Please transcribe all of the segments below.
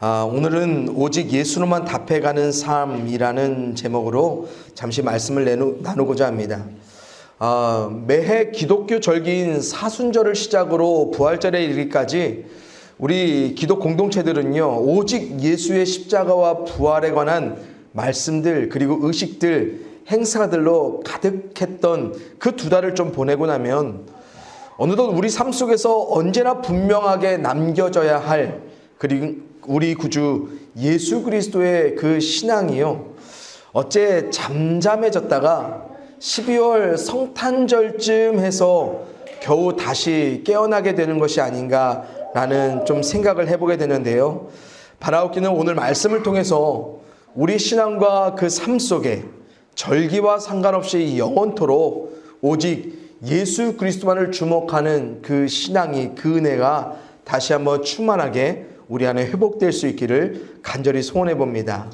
오늘은 오직 예수로만 답해가는 삶이라는 제목으로 잠시 말씀을 나누고자 합니다. 매해 기독교 절기인 사순절을 시작으로 부활절에 이르기까지 우리 기독 공동체들은요, 오직 예수의 십자가와 부활에 관한 말씀들, 그리고 의식들, 행사들로 가득했던 그 두 달을 좀 보내고 나면 어느덧 우리 삶 속에서 언제나 분명하게 남겨져야 할, 그리고 우리 구주 예수 그리스도의 그 신앙이요, 어째 잠잠해졌다가 12월 성탄절쯤 해서 겨우 다시 깨어나게 되는 것이 아닌가라는 좀 생각을 해보게 되는데요. 바라옵기는 오늘 말씀을 통해서 우리 신앙과 그 삶 속에 절기와 상관없이 영원토록 오직 예수 그리스도만을 주목하는 그 신앙이, 그 은혜가 다시 한번 충만하게 우리 안에 회복될 수 있기를 간절히 소원해 봅니다.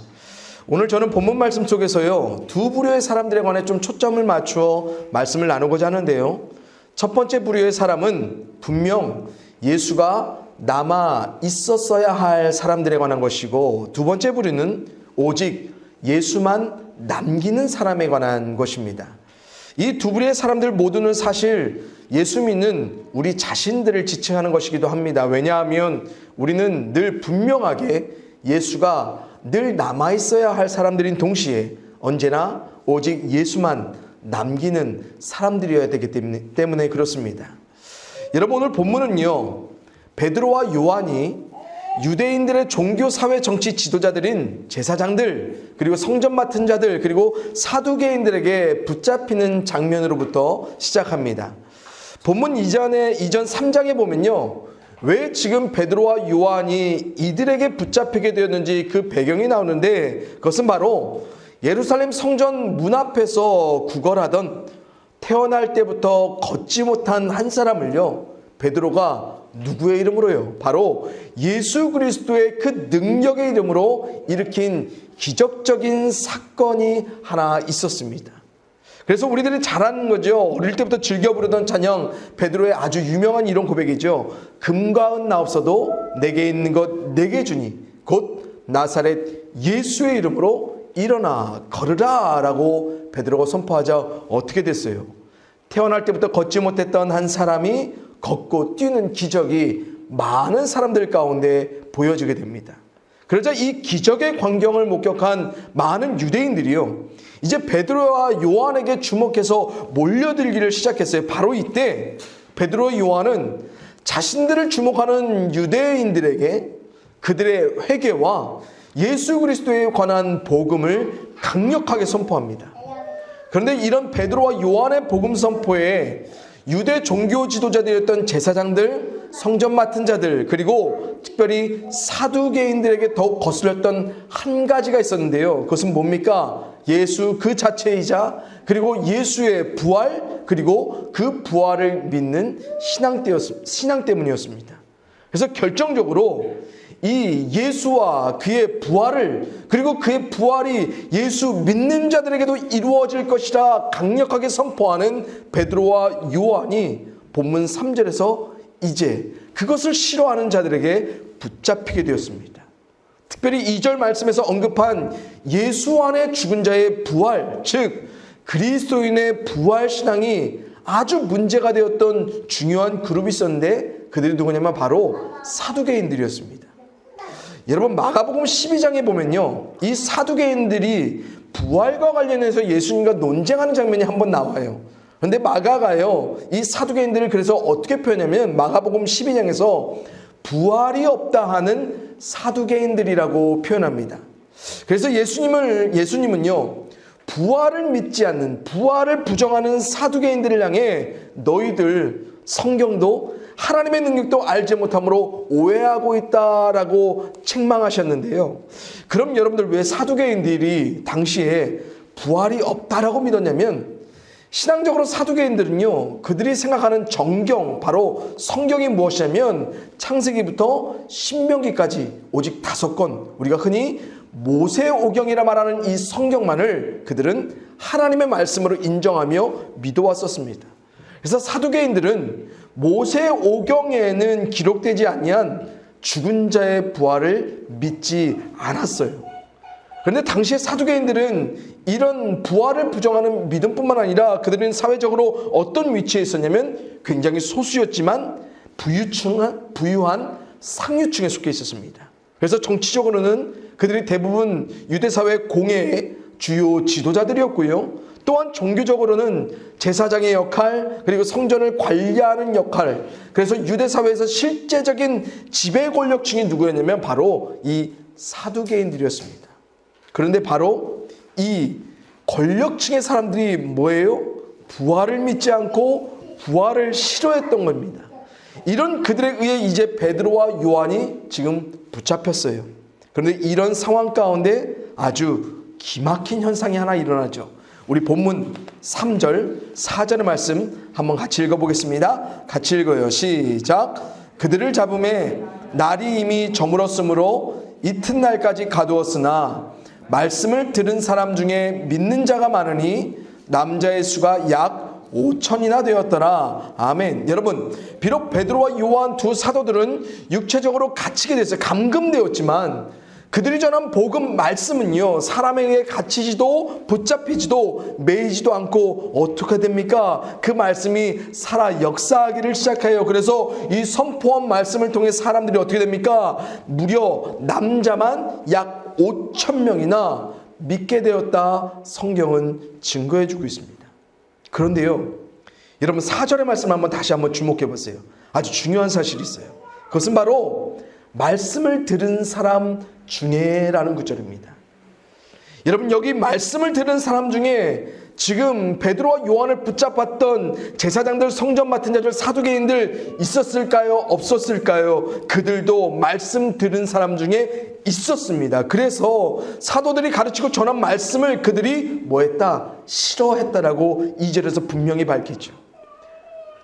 오늘 저는 본문 말씀 속에서요, 두 부류의 사람들에 관해 좀 초점을 맞추어 말씀을 나누고자 하는데요. 첫 번째 부류의 사람은 분명 예수가 남아 있었어야 할 사람들에 관한 것이고, 두 번째 부류는 오직 예수만 남기는 사람에 관한 것입니다. 이 두 부류의 사람들 모두는 사실 예수 믿는 우리 자신들을 지칭하는 것이기도 합니다. 왜냐하면 우리는 늘 분명하게 예수가 늘 남아있어야 할 사람들인 동시에 언제나 오직 예수만 남기는 사람들이어야 되기 때문에 그렇습니다. 여러분, 오늘 본문은요, 베드로와 요한이 유대인들의 종교, 사회, 정치 지도자들인 제사장들, 그리고 성전 맡은 자들, 그리고 사두개인들에게 붙잡히는 장면으로부터 시작합니다. 본문 이전 3장에 보면요, 왜 지금 베드로와 요한이 이들에게 붙잡히게 되었는지 그 배경이 나오는데, 그것은 바로 예루살렘 성전 문 앞에서 구걸하던 태어날 때부터 걷지 못한 한 사람을요, 베드로가 누구의 이름으로요? 바로 예수 그리스도의 그 능력의 이름으로 일으킨 기적적인 사건이 하나 있었습니다. 그래서 우리들이 잘 아는 거죠. 어릴 때부터 즐겨 부르던 찬양, 베드로의 아주 유명한 이런 고백이죠. 금과 은 나 없어도 내게 있는 것 내게 주니 곧 나사렛 예수의 이름으로 일어나 걸으라 라고 베드로가 선포하자 어떻게 됐어요? 태어날 때부터 걷지 못했던 한 사람이 걷고 뛰는 기적이 많은 사람들 가운데 보여지게 됩니다. 그러자 이 기적의 광경을 목격한 많은 유대인들이요, 이제 베드로와 요한에게 주목해서 몰려들기를 시작했어요. 바로 이때 베드로와 요한은 자신들을 주목하는 유대인들에게 그들의 회개와 예수 그리스도에 관한 복음을 강력하게 선포합니다. 그런데 이런 베드로와 요한의 복음 선포에 유대 종교 지도자들이었던 제사장들, 성전 맡은 자들, 그리고 특별히 사두개인들에게 더욱 거슬렸던 한 가지가 있었는데요. 그것은 뭡니까? 예수 그 자체이자, 그리고 예수의 부활, 그리고 그 부활을 믿는 신앙 때문이었습니다. 그래서 결정적으로 이 예수와 그의 부활을, 그리고 그의 부활이 예수 믿는 자들에게도 이루어질 것이라 강력하게 선포하는 베드로와 요한이 본문 3절에서 이제 그것을 싫어하는 자들에게 붙잡히게 되었습니다. 특별히 2절 말씀에서 언급한 예수 안에 죽은 자의 부활, 즉 그리스도인의 부활 신앙이 아주 문제가 되었던 중요한 그룹이 있었는데, 그들이 누구냐면 바로 사두개인들이었습니다. 여러분, 마가복음 12장에 보면요, 이 사두개인들이 부활과 관련해서 예수님과 논쟁하는 장면이 한번 나와요. 그런데 마가가요, 이 사두개인들을 그래서 어떻게 표현하냐면 마가복음 12장에서 부활이 없다 하는 사두개인들이라고 표현합니다. 그래서 예수님은요, 부활을 믿지 않는, 부활을 부정하는 사두개인들을 향해 너희들 성경도 하나님의 능력도 알지 못함으로 오해하고 있다라고 책망하셨는데요. 그럼 여러분들, 왜 사두개인들이 당시에 부활이 없다라고 믿었냐면, 신앙적으로 사두개인들은요, 그들이 생각하는 정경, 바로 성경이 무엇이냐면 창세기부터 신명기까지 오직 5권, 우리가 흔히 모세오경이라 말하는 이 성경만을 그들은 하나님의 말씀으로 인정하며 믿어왔었습니다. 그래서 사두개인들은 모세오경에는 기록되지 아니한 죽은 자의 부활을 믿지 않았어요. 그런데 당시의 사두개인들은 이런 부활을 부정하는 믿음뿐만 아니라 그들은 사회적으로 어떤 위치에 있었냐면 굉장히 소수였지만 부유한 상류층에 속해 있었습니다. 그래서 정치적으로는 그들이 대부분 유대사회 공예의 주요 지도자들이었고요. 또한 종교적으로는 제사장의 역할, 그리고 성전을 관리하는 역할, 그래서 유대사회에서 실제적인 지배 권력층이 누구였냐면 바로 이 사두개인들이었습니다. 그런데 바로 이 권력층의 사람들이 뭐예요? 부활을 믿지 않고 부활을 싫어했던 겁니다. 이런 그들에 의해 이제 베드로와 요한이 지금 붙잡혔어요. 그런데 이런 상황 가운데 아주 기막힌 현상이 하나 일어나죠. 우리 본문 3절 4절의 말씀 한번 같이 읽어보겠습니다. 같이 읽어요. 시작. 그들을 잡음에 날이 이미 저물었으므로 이튿날까지 가두었으나 말씀을 들은 사람 중에 믿는 자가 많으니 남자의 수가 약 5천이나 되었더라. 아멘. 여러분, 비록 베드로와 요한 두 사도들은 육체적으로 갇히게 됐어요. 감금되었지만 그들이 전한 복음 말씀은요, 사람에 의해 갇히지도 붙잡히지도 매이지도 않고 어떻게 됩니까? 그 말씀이 살아 역사하기를 시작해요. 그래서 이 선포한 말씀을 통해 사람들이 어떻게 됩니까? 무려 남자만 약 5천 명이나 믿게 되었다. 성경은 증거해 주고 있습니다. 그런데요, 여러분 4절의 말씀을 다시 한번 주목해 보세요. 아주 중요한 사실이 있어요. 그것은 바로 말씀을 들은 사람 중에라는 구절입니다. 여러분, 여기 말씀을 들은 사람 중에 지금 베드로와 요한을 붙잡았던 제사장들, 성전 맡은 자들, 사두개인들 있었을까요? 없었을까요? 그들도 말씀 들은 사람 중에 있었습니다. 그래서 사도들이 가르치고 전한 말씀을 그들이 뭐했다? 싫어했다라고 2절에서 분명히 밝히죠.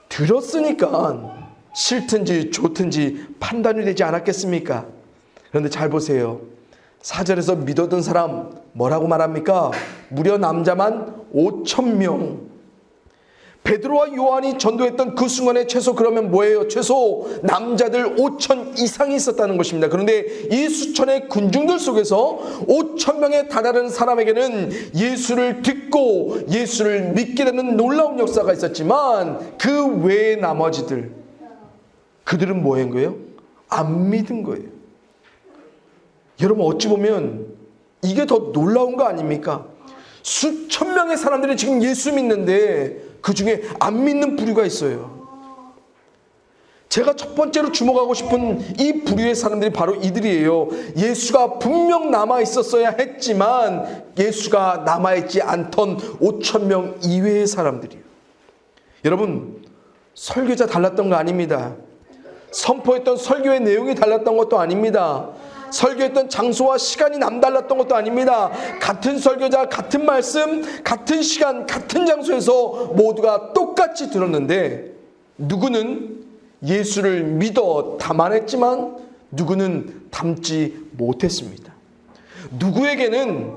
들었으니까 싫든지 좋든지 판단이 되지 않았겠습니까? 그런데 잘 보세요. 4절에서 믿었던 사람 뭐라고 말합니까? 무려 남자만 5천 명. 베드로와 요한이 전도했던 그 순간에 최소 그러면 뭐예요? 최소 남자들 5천 이상이 있었다는 것입니다. 그런데 이 수천의 군중들 속에서 5천 명에 다다른 사람에게는 예수를 듣고 예수를 믿게 되는 놀라운 역사가 있었지만 그 외의 나머지들, 그들은 뭐 한 거예요? 안 믿은 거예요. 여러분, 어찌 보면 이게 더 놀라운 거 아닙니까? 수천 명의 사람들이 지금 예수 믿는데 그 중에 안 믿는 부류가 있어요. 제가 첫 번째로 주목하고 싶은 이 부류의 사람들이 바로 이들이에요. 예수가 분명 남아 있었어야 했지만 예수가 남아있지 않던 5천 명 이외의 사람들이에요. 여러분, 설교자 달랐던 거 아닙니다. 선포했던 설교의 내용이 달랐던 것도 아닙니다. 설교했던 장소와 시간이 남달랐던 것도 아닙니다. 같은 설교자, 같은 말씀, 같은 시간, 같은 장소에서 모두가 똑같이 들었는데 누구는 예수를 믿어 담아냈지만 누구는 담지 못했습니다. 누구에게는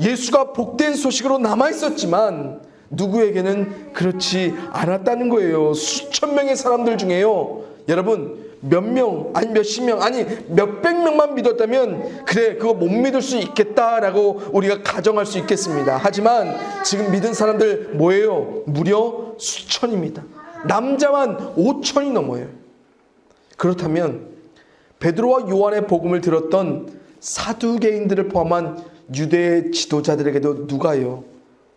예수가 복된 소식으로 남아있었지만 누구에게는 그렇지 않았다는 거예요. 수천 명의 사람들 중에요, 여러분, 몇 명, 아니 몇십 명, 아니 몇백 명만 믿었다면 그래, 그거 못 믿을 수 있겠다라고 우리가 가정할 수 있겠습니다. 하지만 지금 믿은 사람들 뭐예요? 무려 수천입니다. 남자만 5천이 넘어요. 그렇다면 베드로와 요한의 복음을 들었던 사두개인들을 포함한 유대 지도자들에게도 누가요?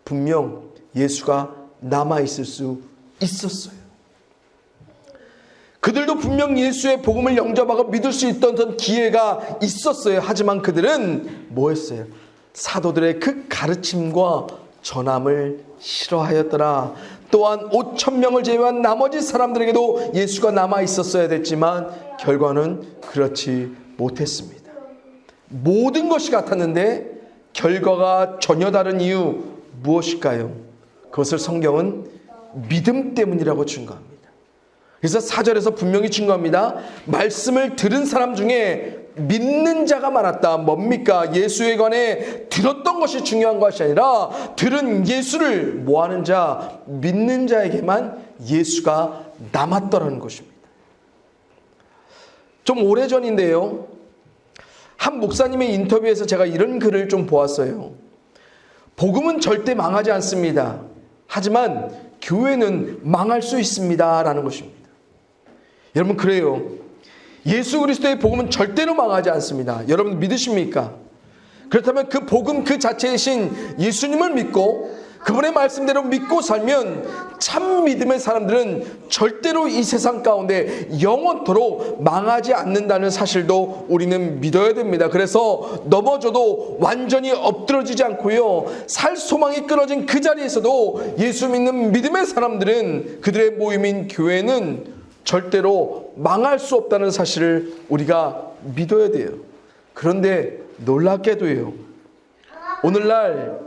분명 예수가 남아있을 수 있었어요. 그들도 분명 예수의 복음을 영접하고 믿을 수 있던 기회가 있었어요. 하지만 그들은 뭐 했어요? 사도들의 그 가르침과 전함을 싫어하였더라. 또한 5천 명을 제외한 나머지 사람들에게도 예수가 남아 있었어야 됐지만 결과는 그렇지 못했습니다. 모든 것이 같았는데 결과가 전혀 다른 이유 무엇일까요? 그것을 성경은 믿음 때문이라고 증거합니다. 그래서 4절에서 분명히 증거합니다. 말씀을 들은 사람 중에 믿는 자가 많았다. 뭡니까? 예수에 관해 들었던 것이 중요한 것이 아니라 들은 예수를 뭐하는 자, 믿는 자에게만 예수가 남았더라는 것입니다. 좀 오래전인데요, 한 목사님의 인터뷰에서 제가 이런 글을 좀 보았어요. 복음은 절대 망하지 않습니다. 하지만 교회는 망할 수 있습니다 라는 것입니다. 여러분, 그래요. 예수 그리스도의 복음은 절대로 망하지 않습니다. 여러분 믿으십니까? 그렇다면 그 복음 그 자체이신 예수님을 믿고 그분의 말씀대로 믿고 살면 참 믿음의 사람들은 절대로 이 세상 가운데 영원토록 망하지 않는다는 사실도 우리는 믿어야 됩니다. 그래서 넘어져도 완전히 엎드러지지 않고요, 살 소망이 끊어진 그 자리에서도 예수 믿는 믿음의 사람들은, 그들의 모임인 교회는 절대로 망할 수 없다는 사실을 우리가 믿어야 돼요. 그런데 놀랍게도요, 오늘날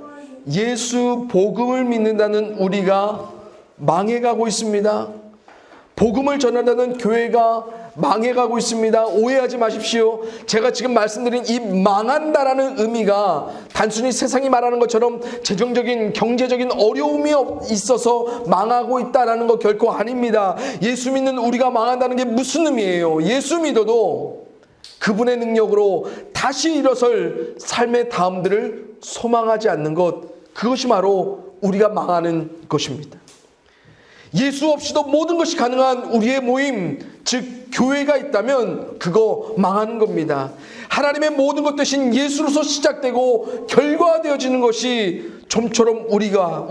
예수 복음을 믿는다는 우리가 망해가고 있습니다. 복음을 전한다는 교회가 망해가고 있습니다. 오해하지 마십시오. 제가 지금 말씀드린 이 망한다라는 의미가 단순히 세상이 말하는 것처럼 재정적인 경제적인 어려움이 있어서 망하고 있다라는 거 결코 아닙니다. 예수 믿는 우리가 망한다는 게 무슨 의미예요? 예수 믿어도 그분의 능력으로 다시 일어설 삶의 다음들을 소망하지 않는 것, 그것이 바로 우리가 망하는 것입니다. 예수 없이도 모든 것이 가능한 우리의 모임, 즉 교회가 있다면 그거 망하는 겁니다. 하나님의 모든 것 대신 예수로서 시작되고 결과되어지는 것이 좀처럼 우리가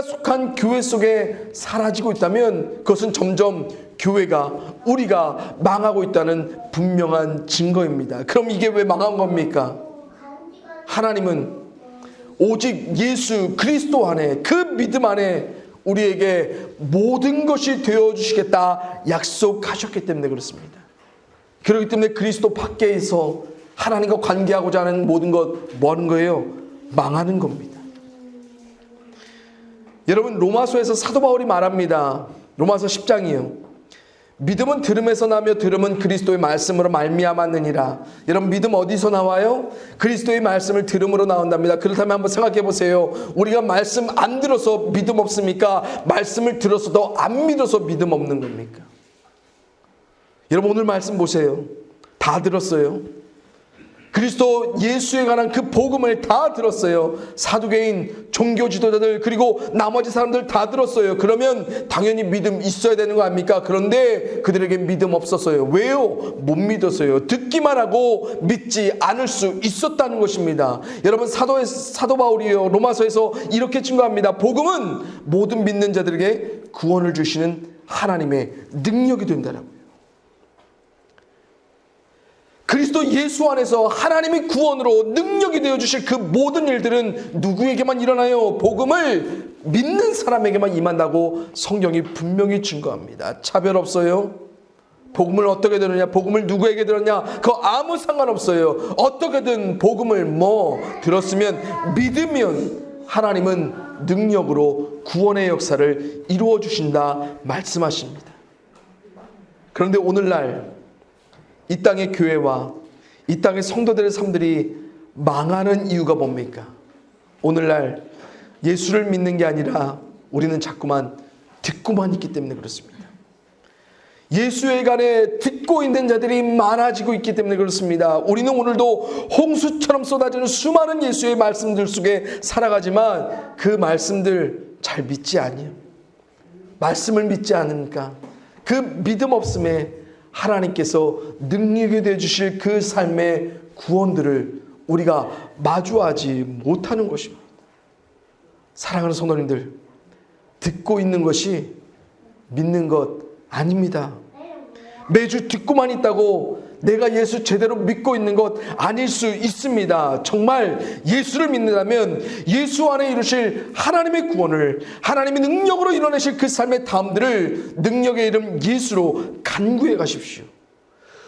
속한 교회 속에 사라지고 있다면 그것은 점점 교회가, 우리가 망하고 있다는 분명한 증거입니다. 그럼 이게 왜 망한 겁니까? 하나님은 오직 예수 그리스도 안에, 그 믿음 안에 우리에게 모든 것이 되어주시겠다 약속하셨기 때문에 그렇습니다. 그렇기 때문에 그리스도 밖에서 하나님과 관계하고자 하는 모든 것 뭐 하는 거예요? 망하는 겁니다. 여러분, 로마서에서 사도 바울이 말합니다. 로마서 10장이요. 믿음은 들음에서 나며 들음은 그리스도의 말씀으로 말미암았느니라. 여러분, 믿음 어디서 나와요? 그리스도의 말씀을 들음으로 나온답니다. 그렇다면 한번 생각해 보세요. 우리가 말씀 안 들어서 믿음 없습니까? 말씀을 들어서도 안 믿어서 믿음 없는 겁니까? 여러분, 오늘 말씀 보세요. 다 들었어요. 그리스도 예수에 관한 그 복음을 다 들었어요. 사두개인, 종교 지도자들, 그리고 나머지 사람들 다 들었어요. 그러면 당연히 믿음 있어야 되는 거 아닙니까? 그런데 그들에게 믿음 없었어요. 왜요? 못 믿었어요. 듣기만 하고 믿지 않을 수 있었다는 것입니다. 여러분, 사도 바울이요, 로마서에서 이렇게 증거합니다. 복음은 모든 믿는 자들에게 구원을 주시는 하나님의 능력이 된다라고요. 그리스도 예수 안에서 하나님의 구원으로 능력이 되어주실 그 모든 일들은 누구에게만 일어나요? 복음을 믿는 사람에게만 임한다고 성경이 분명히 증거합니다. 차별 없어요. 복음을 어떻게 들었냐, 복음을 누구에게 들었냐, 그거 아무 상관없어요. 어떻게든 복음을 들었으면, 믿으면 하나님은 능력으로 구원의 역사를 이루어 주신다 말씀하십니다. 그런데 오늘날 이 땅의 교회와 이 땅의 성도들의 삶들이 망하는 이유가 뭡니까? 오늘날 예수를 믿는 게 아니라 우리는 자꾸만 듣고만 있기 때문에 그렇습니다. 예수에 관해 듣고 있는 자들이 많아지고 있기 때문에 그렇습니다. 우리는 오늘도 홍수처럼 쏟아지는 수많은 예수의 말씀들 속에 살아가지만 그 말씀들 잘 믿지 아니에요. 말씀을 믿지 않으니까 그 믿음 없음에 하나님께서 능력이 되어주실 그 삶의 구원들을 우리가 마주하지 못하는 것입니다. 사랑하는 성도님들, 듣고 있는 것이 믿는 것 아닙니다. 매주 듣고만 있다고 내가 예수 제대로 믿고 있는 것 아닐 수 있습니다. 정말 예수를 믿는다면 예수 안에 이루실 하나님의 구원을, 하나님의 능력으로 이뤄내실 그 삶의 다음들을 능력의 이름 예수로 간구해 가십시오.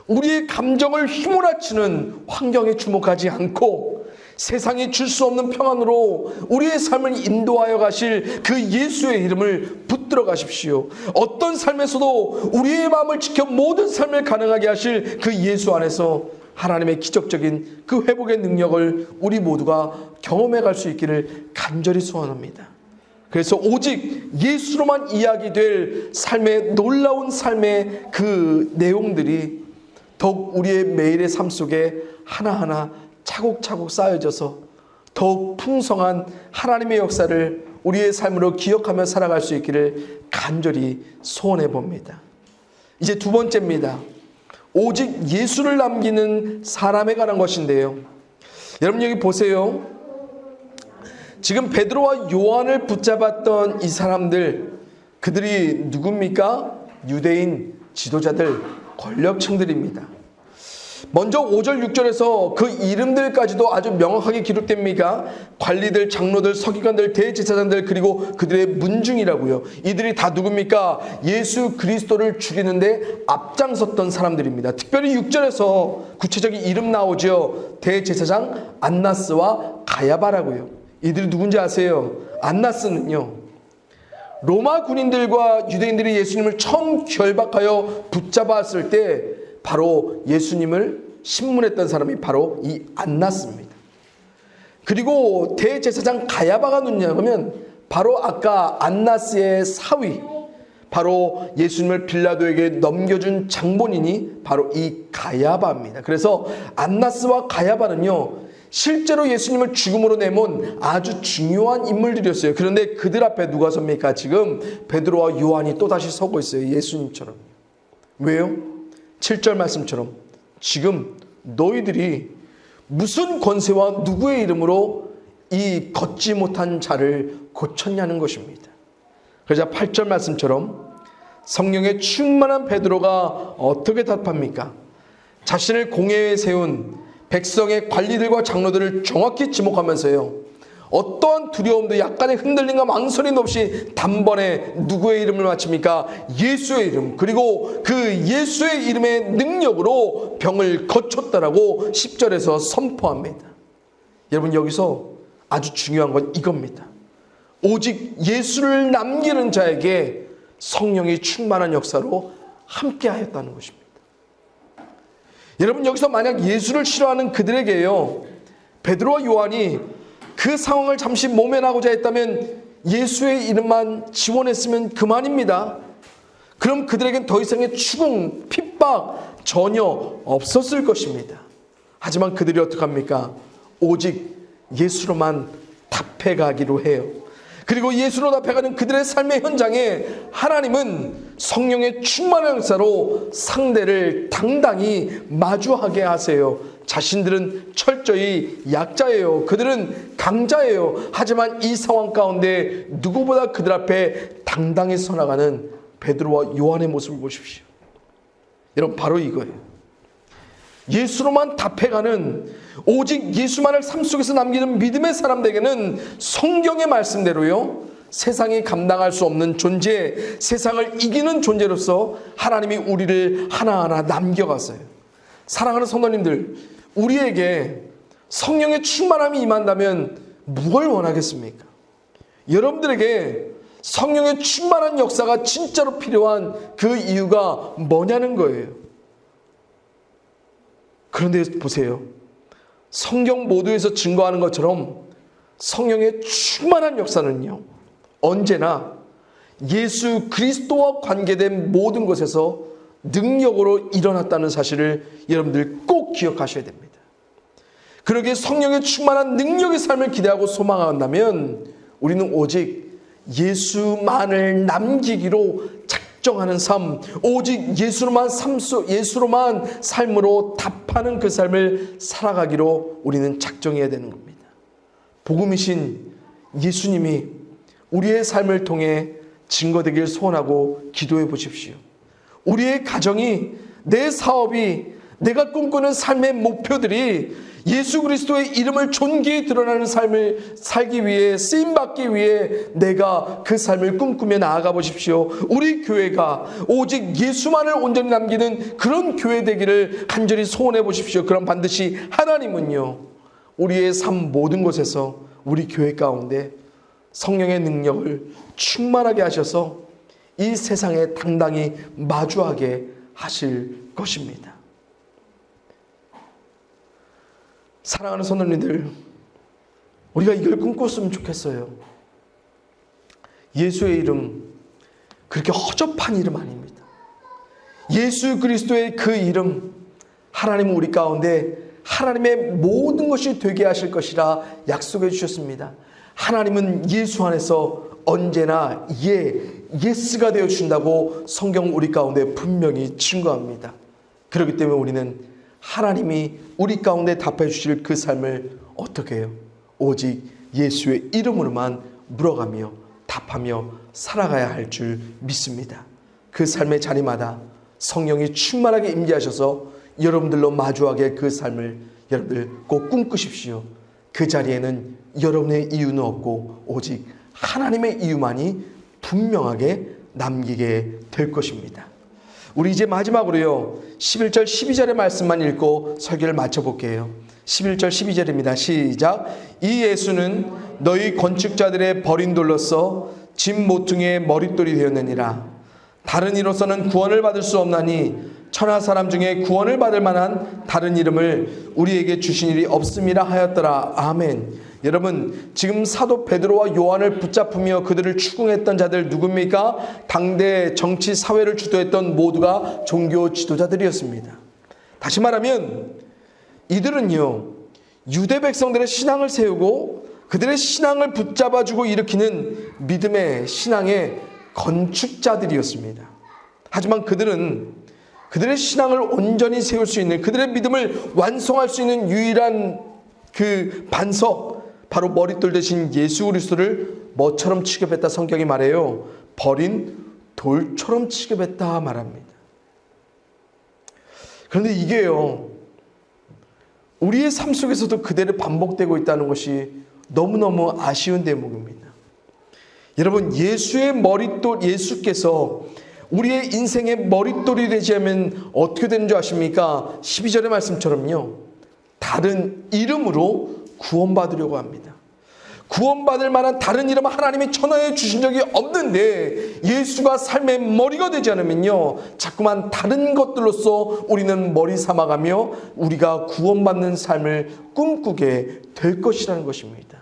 우리의 감정을 휘몰아치는 환경에 주목하지 않고 세상이 줄 수 없는 평안으로 우리의 삶을 인도하여 가실 그 예수의 이름을 붙들어 가십시오. 어떤 삶에서도 우리의 마음을 지켜 모든 삶을 가능하게 하실 그 예수 안에서 하나님의 기적적인 그 회복의 능력을 우리 모두가 경험해 갈 수 있기를 간절히 소원합니다. 그래서 오직 예수로만 이야기될 삶의 놀라운 삶의 그 내용들이 더욱 우리의 매일의 삶 속에 하나하나 차곡차곡 쌓여져서 더욱 풍성한 하나님의 역사를 우리의 삶으로 기억하며 살아갈 수 있기를 간절히 소원해 봅니다. 이제 두 번째입니다. 오직 예수를 남기는 사람에 관한 것인데요. 여러분 여기 보세요. 지금 베드로와 요한을 붙잡았던 이 사람들, 그들이 누굽니까? 유대인 지도자들, 권력층들입니다. 먼저 5절 6절에서 그 이름들까지도 아주 명확하게 기록됩니다. 관리들, 장로들, 서기관들, 대제사장들, 그리고 그들의 문중이라고요. 이들이 다 누굽니까? 예수 그리스도를 죽이는데 앞장섰던 사람들입니다. 특별히 6절에서 구체적인 이름 나오죠. 대제사장 안나스와 가야바라고요. 이들이 누군지 아세요? 안나스는요, 로마 군인들과 유대인들이 예수님을 처음 결박하여 붙잡았을 때 바로 예수님을 신문했던 사람이 바로 이 안나스입니다. 그리고 대제사장 가야바가 누구냐면 바로 아까 안나스의 사위, 바로 예수님을 빌라도에게 넘겨준 장본인이 바로 이 가야바입니다. 그래서 안나스와 가야바는요, 실제로 예수님을 죽음으로 내몬 아주 중요한 인물들이었어요. 그런데 그들 앞에 누가 섭니까? 지금 베드로와 요한이 또다시 서고 있어요. 예수님처럼. 왜요? 7절 말씀처럼 지금 너희들이 무슨 권세와 누구의 이름으로 이 걷지 못한 자를 고쳤냐는 것입니다. 그러자 8절 말씀처럼 성령에 충만한 베드로가 어떻게 답합니까? 자신을 공회에 세운 백성의 관리들과 장로들을 정확히 지목하면서요, 어떠한 두려움도 약간의 흔들림과 망설임 없이 단번에 누구의 이름을 맞춥니까? 예수의 이름, 그리고 그 예수의 이름의 능력으로 병을 고쳤다라고 10절에서 선포합니다. 여러분 여기서 아주 중요한 건 이겁니다. 오직 예수를 남기는 자에게 성령이 충만한 역사로 함께하였다는 것입니다. 여러분 여기서 만약 예수를 싫어하는 그들에게요, 베드로와 요한이 그 상황을 잠시 모면하고자 했다면 예수의 이름만 지원했으면 그만입니다. 그럼 그들에겐 더 이상의 추궁, 핍박 전혀 없었을 것입니다. 하지만 그들이 어떻게 합니까? 오직 예수로만 답해가기로 해요. 그리고 예수로 답해가는 그들의 삶의 현장에 하나님은 성령의 충만한 역사로 상대를 당당히 마주하게 하세요. 자신들은 철저히 약자예요. 그들은 강자예요. 하지만 이 상황 가운데 누구보다 그들 앞에 당당히 서나가는 베드로와 요한의 모습을 보십시오. 여러분 바로 이거예요. 예수로만 답해가는, 오직 예수만을 삶 속에서 남기는 믿음의 사람들에게는 성경의 말씀대로요, 세상이 감당할 수 없는 존재, 세상을 이기는 존재로서 하나님이 우리를 하나하나 남겨갔어요. 사랑하는 성도님들, 우리에게 성령의 충만함이 임한다면 무엇을 원하겠습니까? 여러분들에게 성령의 충만한 역사가 진짜로 필요한 그 이유가 뭐냐는 거예요. 그런데 보세요. 성경 모두에서 증거하는 것처럼 성령의 충만한 역사는요, 언제나 예수 그리스도와 관계된 모든 것에서 능력으로 일어났다는 사실을 여러분들 꼭 기억하셔야 됩니다. 그러기에 성령의 충만한 능력의 삶을 기대하고 소망한다면 우리는 오직 예수만을 남기기로 작정하는 삶, 오직 예수로만 삶으로 답하는 그 삶을 살아가기로 우리는 작정해야 되는 겁니다. 복음이신 예수님이 우리의 삶을 통해 증거되길 소원하고 기도해 보십시오. 우리의 가정이, 내 사업이, 내가 꿈꾸는 삶의 목표들이 예수 그리스도의 이름을 존귀히 드러나는 삶을 살기 위해, 쓰임받기 위해 내가 그 삶을 꿈꾸며 나아가 보십시오. 우리 교회가 오직 예수만을 온전히 남기는 그런 교회 되기를 간절히 소원해 보십시오. 그럼 반드시 하나님은요, 우리의 삶 모든 곳에서 우리 교회 가운데 성령의 능력을 충만하게 하셔서 이 세상에 당당히 마주하게 하실 것입니다. 사랑하는 성도님들, 우리가 이걸 꿈꿨으면 좋겠어요. 예수의 이름, 그렇게 허접한 이름 아닙니다. 예수 그리스도의 그 이름, 하나님은 우리 가운데 하나님의 모든 것이 되게 하실 것이라 약속해 주셨습니다. 하나님은 예수 안에서 언제나 예스가 되어 주신다고 성경 우리 가운데 분명히 증거합니다. 그렇기 때문에 우리는 하나님이 우리 가운데 답해 주실 그 삶을 어떻게 해요? 오직 예수의 이름으로만 물어가며 답하며 살아가야 할 줄 믿습니다. 그 삶의 자리마다 성령이 충만하게 임재하셔서 여러분들로 마주하게 그 삶을 여러분들 꼭 꿈꾸십시오. 그 자리에는 여러분의 이유는 없고 오직 하나님의 이유만이 분명하게 남기게 될 것입니다. 우리 이제 마지막으로요 11절 12절의 말씀만 읽고 설교를 마쳐볼게요. 11절 12절입니다. 시작. 이 예수는 너희 건축자들의 버린 돌로서 집 모퉁이의 머릿돌이 되었느니라. 다른 이로서는 구원을 받을 수 없나니 천하 사람 중에 구원을 받을 만한 다른 이름을 우리에게 주신 일이 없음이라 하였더라. 아멘. 여러분, 지금 사도 베드로와 요한을 붙잡으며 그들을 추궁했던 자들 누굽니까? 당대 정치 사회를 주도했던 모두가 종교 지도자들이었습니다. 다시 말하면 이들은요 유대 백성들의 신앙을 세우고 그들의 신앙을 붙잡아주고 일으키는 믿음의 신앙의 건축자들이었습니다. 하지만 그들은 그들의 신앙을 온전히 세울 수 있는, 그들의 믿음을 완성할 수 있는 유일한 그 반석, 바로 머릿돌 대신 예수 그리스도를 뭐처럼 취급했다 성경이 말해요? 버린 돌처럼 취급했다 말합니다. 그런데 이게요 우리의 삶 속에서도 그대로 반복되고 있다는 것이 너무너무 아쉬운 대목입니다. 여러분, 예수의 머릿돌, 예수께서 우리의 인생의 머릿돌이 되지 않으면 어떻게 되는 줄 아십니까? 12절의 말씀처럼요 다른 이름으로 구원받으려고 합니다. 구원받을 만한 다른 이름 하나님이 천하에 주신 적이 없는데 예수가 삶의 머리가 되지 않으면요 자꾸만 다른 것들로서 우리는 머리 삼아가며 우리가 구원받는 삶을 꿈꾸게 될 것이라는 것입니다.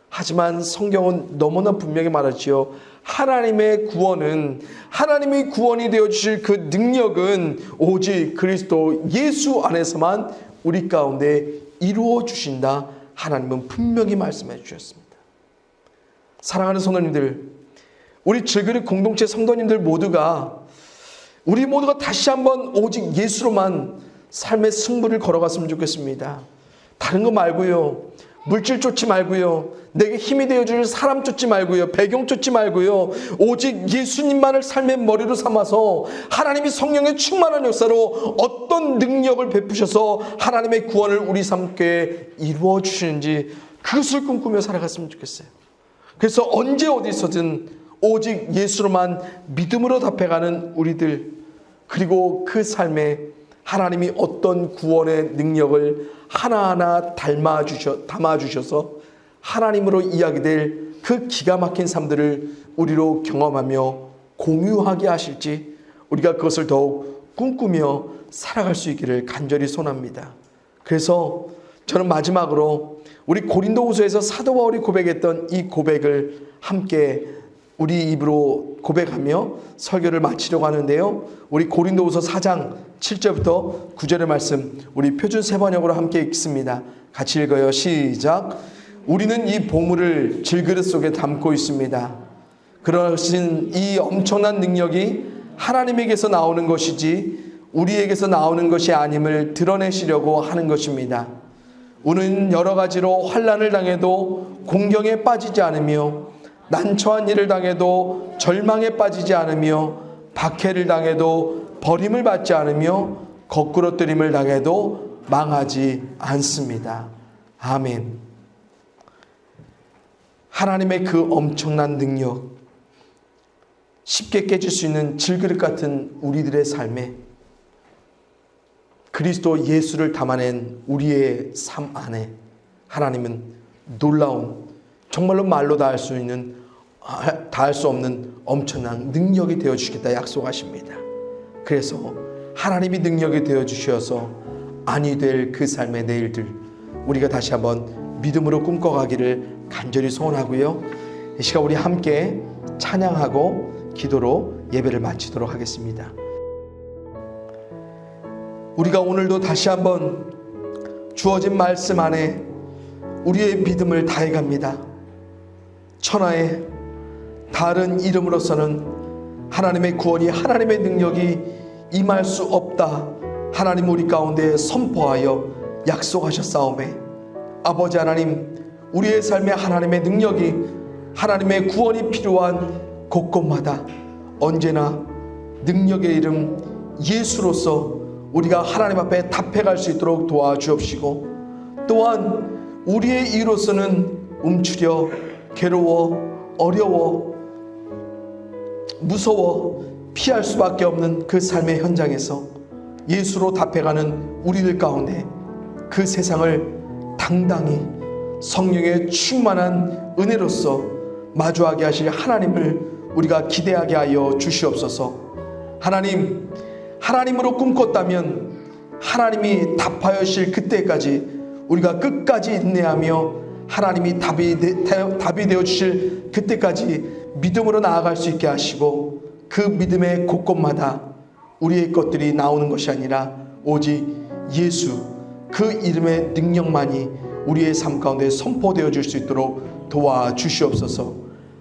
하지만 성경은 너무나 분명히 말하지요. 하나님의 구원은, 하나님의 구원이 되어주실 그 능력은 오직 그리스도 예수 안에서만 우리 가운데 이루어 주신다. 하나님은 분명히 말씀해 주셨습니다. 사랑하는 성도님들, 우리 질그릇 공동체 성도님들 모두가, 우리 모두가 다시 한번 오직 예수로만 삶의 승부를 걸어갔으면 좋겠습니다. 다른 거 말고요, 물질 쫓지 말고요, 내게 힘이 되어줄 사람 쫓지 말고요, 배경 쫓지 말고요, 오직 예수님만을 삶의 머리로 삼아서 하나님이 성령의 충만한 역사로 어떤 능력을 베푸셔서 하나님의 구원을 우리 삶께 이루어 주시는지 그것을 꿈꾸며 살아갔으면 좋겠어요. 그래서 언제 어디서든 오직 예수로만 믿음으로 답해가는 우리들, 그리고 그 삶에 하나님이 어떤 구원의 능력을 하나하나 담아주셔서 하나님으로 이야기될 그 기가 막힌 삶들을 우리로 경험하며 공유하게 하실지 우리가 그것을 더욱 꿈꾸며 살아갈 수 있기를 간절히 소원합니다. 그래서 저는 마지막으로 우리 고린도후서에서 사도 바울이 고백했던 이 고백을 함께 우리 입으로 고백하며 설교를 마치려고 하는데요. 우리 고린도후서 4장 7절부터 9절의 말씀 우리 표준 세번역으로 함께 읽습니다. 같이 읽어요. 시작. 우리는 이 보물을 질그릇 속에 담고 있습니다. 그러신 이 엄청난 능력이 하나님에게서 나오는 것이지 우리에게서 나오는 것이 아님을 드러내시려고 하는 것입니다. 우리는 여러 가지로 환난을 당해도 공경에 빠지지 않으며 난처한 일을 당해도 절망에 빠지지 않으며 박해를 당해도 버림을 받지 않으며 거꾸러뜨림을 당해도 망하지 않습니다. 아멘. 하나님의 그 엄청난 능력, 쉽게 깨질 수 있는 질그릇 같은 우리들의 삶에 그리스도 예수를 담아낸 우리의 삶 안에 하나님은 놀라운, 정말로 말로 다할 수 없는 엄청난 능력이 되어주시겠다 약속하십니다. 그래서 하나님이 능력이 되어주셔서 아니 될 그 삶의 내일들 우리가 다시 한번 믿음으로 꿈꿔가기를 간절히 소원하고요. 이 시간 우리 함께 찬양하고 기도로 예배를 마치도록 하겠습니다. 우리가 오늘도 다시 한번 주어진 말씀 안에 우리의 믿음을 다해갑니다. 천하의 다른 이름으로서는 하나님의 구원이, 하나님의 능력이 임할 수 없다. 하나님 우리 가운데 선포하여 약속하셨사오매, 아버지 하나님, 우리의 삶에 하나님의 능력이, 하나님의 구원이 필요한 곳곳마다 언제나 능력의 이름 예수로서 우리가 하나님 앞에 답해갈 수 있도록 도와주옵시고, 또한 우리의 이로서는 움츠려 괴로워 어려워 무서워 피할 수밖에 없는 그 삶의 현장에서 예수로 답해가는 우리들 가운데 그 세상을 당당히 성령의 충만한 은혜로서 마주하게 하실 하나님을 우리가 기대하게 하여 주시옵소서. 하나님, 하나님으로 꿈꿨다면 하나님이 답하여 주실 그때까지 우리가 끝까지 인내하며 하나님이 답이 되어 주실 그때까지 믿음으로 나아갈 수 있게 하시고, 그 믿음의 곳곳마다 우리의 것들이 나오는 것이 아니라 오직 예수 그 이름의 능력만이 우리의 삶 가운데 선포되어 줄 수 있도록 도와주시옵소서.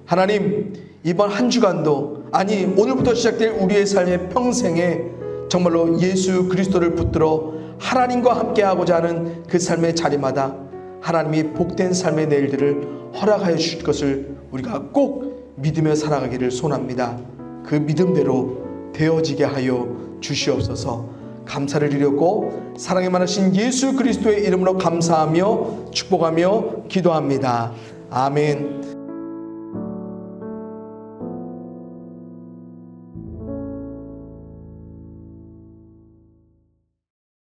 하나님, 이번 한 주간도, 아니 오늘부터 시작될 우리의 삶의 평생에 정말로 예수 그리스도를 붙들어 하나님과 함께하고자 하는 그 삶의 자리마다 하나님이 복된 삶의 내일들을 허락하여 주실 것을 우리가 꼭 믿으며 살아가기를 소원합니다. 그 믿음대로 되어지게 하여 주시옵소서. 감사를 드렸고 사랑이 많으신 예수 그리스도의 이름으로 감사하며 축복하며 기도합니다. 아멘.